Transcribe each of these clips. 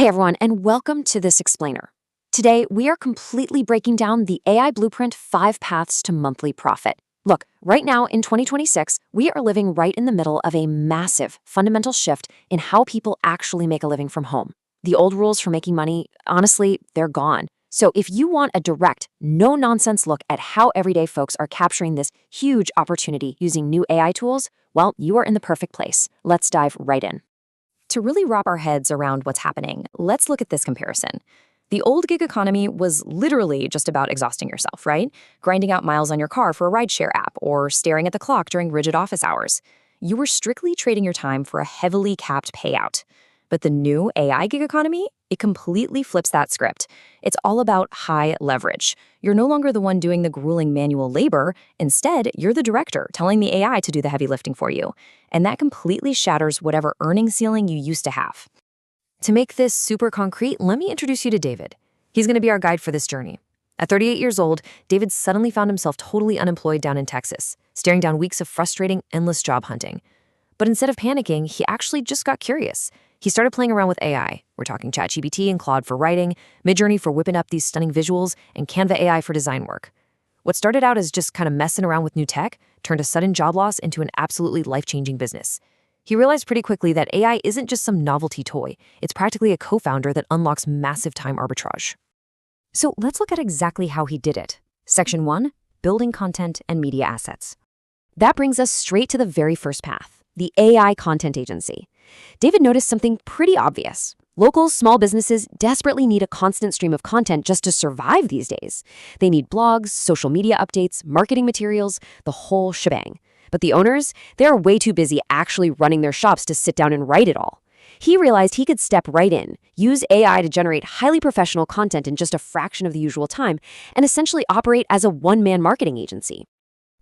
Hey everyone, and welcome to this explainer. Today, we are completely breaking down the AI Blueprint 5 Paths to Monthly Profit. Look, right now in 2026, we are living right in the middle of a massive fundamental shift in how people actually make a living from home. The old rules for making money, honestly, they're gone. So if you want a direct, no-nonsense look at how everyday folks are capturing this huge opportunity using new AI tools, well, you are in the perfect place. Let's dive right in. To really wrap our heads around what's happening, let's look at this comparison. The old gig economy was literally just about exhausting yourself, right? Grinding out miles on your car for a rideshare app or staring at the clock during rigid office hours. You were strictly trading your time for a heavily capped payout. But the new AI gig economy, it completely flips that script. It's all about high leverage. You're no longer the one doing the grueling manual labor. Instead, you're the director telling the AI to do the heavy lifting for you. And that completely shatters whatever earning ceiling you used to have. To make this super concrete, let me introduce you to David. He's going to be our guide for this journey. At 38 years old, David suddenly found himself totally unemployed down in Texas, staring down weeks of frustrating, endless job hunting. But instead of panicking, he actually just got curious. He started playing around with AI. We're talking ChatGPT and Claude for writing, Midjourney for whipping up these stunning visuals, and Canva AI for design work. What started out as just kind of messing around with new tech turned a sudden job loss into an absolutely life-changing business. He realized pretty quickly that AI isn't just some novelty toy. It's practically a co-founder that unlocks massive time arbitrage. So let's look at exactly how he did it. Section 1, building content and media assets. That brings us straight to the very first path, the AI content agency. David noticed something pretty obvious. Local small businesses desperately need a constant stream of content just to survive these days. They need blogs, social media updates, marketing materials, the whole shebang. But the owners, they're way too busy actually running their shops to sit down and write it all. He realized he could step right in, use AI to generate highly professional content in just a fraction of the usual time, and essentially operate as a one-man marketing agency.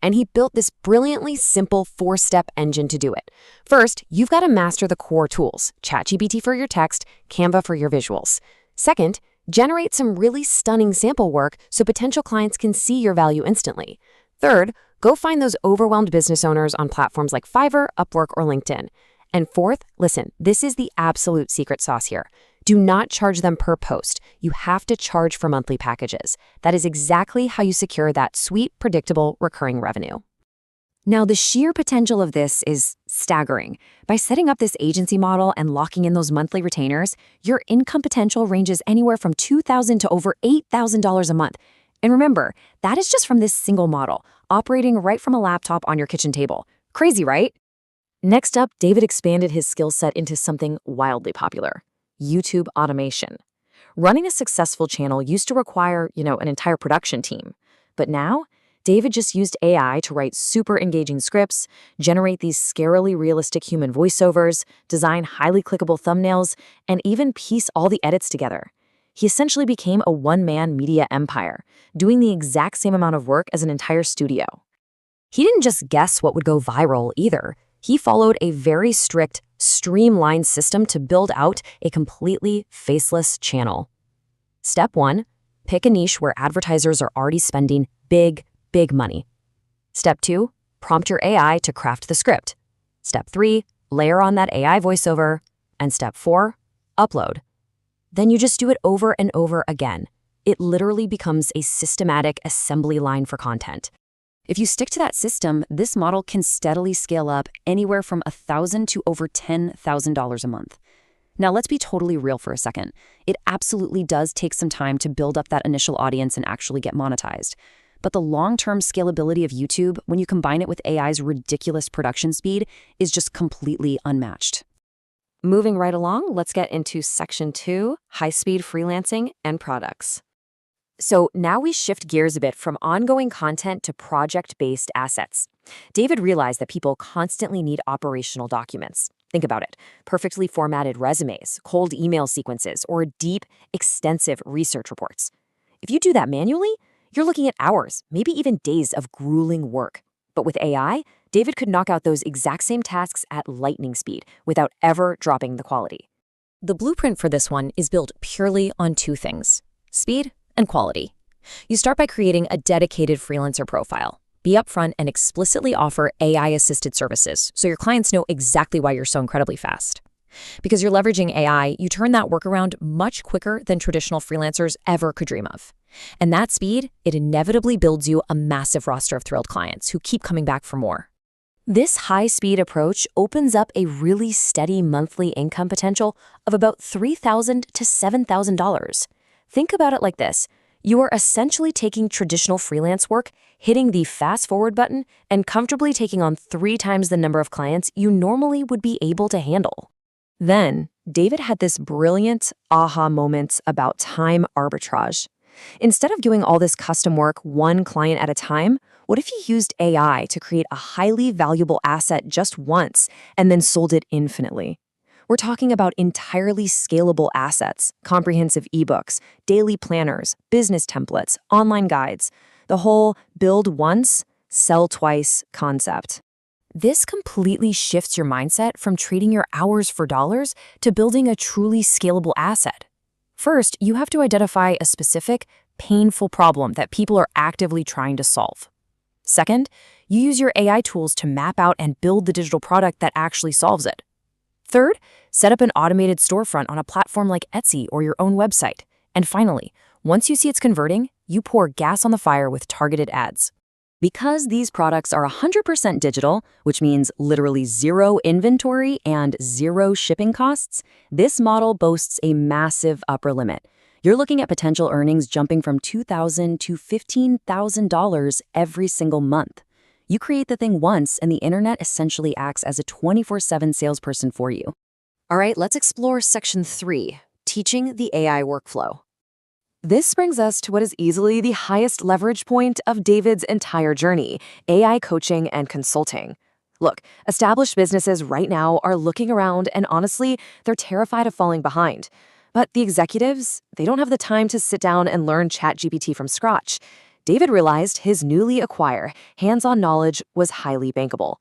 And he built this brilliantly simple 4-step engine to do it. First, you've got to master the core tools, ChatGPT for your text, Canva for your visuals. Second, generate some really stunning sample work so potential clients can see your value instantly. Third, go find those overwhelmed business owners on platforms like Fiverr, Upwork, or LinkedIn. And fourth, listen, this is the absolute secret sauce here. Do not charge them per post. You have to charge for monthly packages. That is exactly how you secure that sweet, predictable, recurring revenue. Now, the sheer potential of this is staggering. By setting up this agency model and locking in those monthly retainers, your income potential ranges anywhere from $2,000 to over $8,000 a month. And remember, that is just from this single model, operating right from a laptop on your kitchen table. Crazy, right? Next up, David expanded his skill set into something wildly popular: YouTube automation. Running a successful channel used to require, an entire production team. But now, David just used AI to write super engaging scripts, generate these scarily realistic human voiceovers, design highly clickable thumbnails, and even piece all the edits together. He essentially became a one-man media empire, doing the exact same amount of work as an entire studio. He didn't just guess what would go viral either. He followed a very strict, streamlined system to build out a completely faceless channel. Step 1, pick a niche where advertisers are already spending big money. Step 2, prompt your AI to craft the script. Step 3, layer on that AI voiceover. And step 4, upload. Then you just do it over and over again. It literally becomes a systematic assembly line for content. If you stick to that system, this model can steadily scale up anywhere from $1,000 to over $10,000 a month. Now, let's be totally real for a second. It absolutely does take some time to build up that initial audience and actually get monetized. But the long-term scalability of YouTube, when you combine it with AI's ridiculous production speed, is just completely unmatched. Moving right along, let's get into Section 2, high-speed freelancing and products. So now we shift gears a bit from ongoing content to project-based assets. David realized that people constantly need operational documents. Think about it: perfectly formatted resumes, cold email sequences, or deep, extensive research reports. If you do that manually, you're looking at hours, maybe even days of grueling work. But with AI, David could knock out those exact same tasks at lightning speed without ever dropping the quality. The blueprint for this one is built purely on two things: speed and quality. You start by creating a dedicated freelancer profile. Be upfront and explicitly offer AI-assisted services so your clients know exactly why you're so incredibly fast. Because you're leveraging AI, you turn that work around much quicker than traditional freelancers ever could dream of. And that speed, it inevitably builds you a massive roster of thrilled clients who keep coming back for more. This high-speed approach opens up a really steady monthly income potential of about $3,000 to $7,000. Think about it like this. You are essentially taking traditional freelance work, hitting the fast-forward button, and comfortably taking on 3 times the number of clients you normally would be able to handle. Then, David had this brilliant aha moment about time arbitrage. Instead of doing all this custom work one client at a time, what if you used AI to create a highly valuable asset just once and then sold it infinitely? We're talking about entirely scalable assets, comprehensive ebooks, daily planners, business templates, online guides, the whole build once, sell twice concept. This completely shifts your mindset from trading your hours for dollars to building a truly scalable asset. First, you have to identify a specific, painful problem that people are actively trying to solve. Second, you use your AI tools to map out and build the digital product that actually solves it. Third, set up an automated storefront on a platform like Etsy or your own website. And finally, once you see it's converting, you pour gas on the fire with targeted ads. Because these products are 100% digital, which means literally zero inventory and zero shipping costs, this model boasts a massive upper limit. You're looking at potential earnings jumping from $2,000 to $15,000 every single month. You create the thing once, and the internet essentially acts as a 24/7 salesperson for you. All right, let's explore Section 3, Teaching the AI Workflow. This brings us to what is easily the highest leverage point of David's entire journey, AI coaching and consulting. Look, established businesses right now are looking around and honestly, they're terrified of falling behind. But the executives, they don't have the time to sit down and learn ChatGPT from scratch. David realized his newly acquired, hands-on knowledge was highly bankable.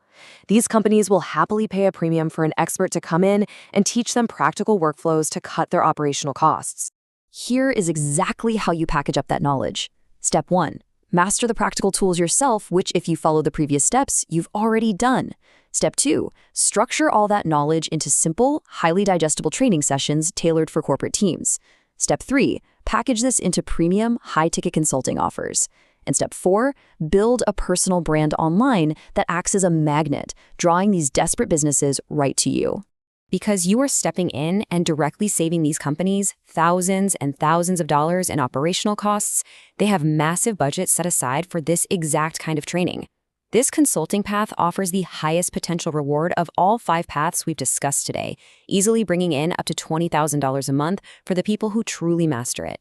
These companies will happily pay a premium for an expert to come in and teach them practical workflows to cut their operational costs. Here is exactly how you package up that knowledge. Step 1. Master the practical tools yourself, which if you follow the previous steps, you've already done. Step 2. Structure all that knowledge into simple, highly digestible training sessions tailored for corporate teams. Step 3. Package this into premium, high-ticket consulting offers. And step 4. Build a personal brand online that acts as a magnet, drawing these desperate businesses right to you. Because you are stepping in and directly saving these companies thousands and thousands of dollars in operational costs, they have massive budgets set aside for this exact kind of training. This consulting path offers the highest potential reward of all 5 paths we've discussed today, easily bringing in up to $20,000 a month for the people who truly master it.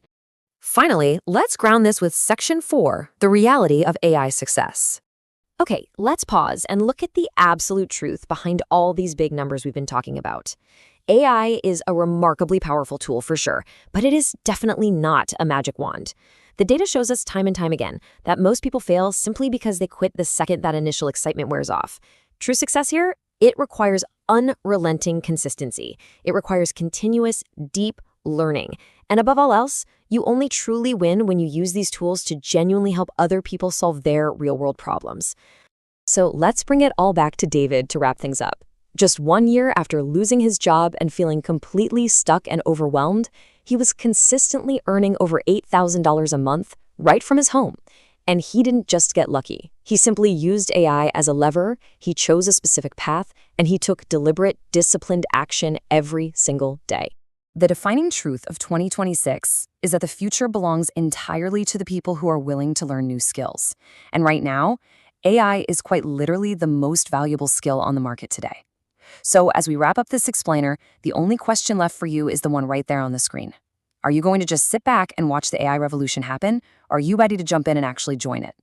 Finally, let's ground this with Section 4, the reality of AI success. Okay, let's pause and look at the absolute truth behind all these big numbers we've been talking about. AI is a remarkably powerful tool for sure, but it is definitely not a magic wand. The data shows us time and time again that most people fail simply because they quit the second that initial excitement wears off. True success here, it requires unrelenting consistency. It requires continuous, deep learning. And above all else, you only truly win when you use these tools to genuinely help other people solve their real-world problems. So let's bring it all back to David to wrap things up. Just 1 year after losing his job and feeling completely stuck and overwhelmed, he was consistently earning over $8,000 a month right from his home. And he didn't just get lucky. He simply used AI as a lever, he chose a specific path, and he took deliberate, disciplined action every single day. The defining truth of 2026 is that the future belongs entirely to the people who are willing to learn new skills. And right now, AI is quite literally the most valuable skill on the market today. So as we wrap up this explainer, the only question left for you is the one right there on the screen. Are you going to just sit back and watch the AI revolution happen, or are you ready to jump in and actually join it?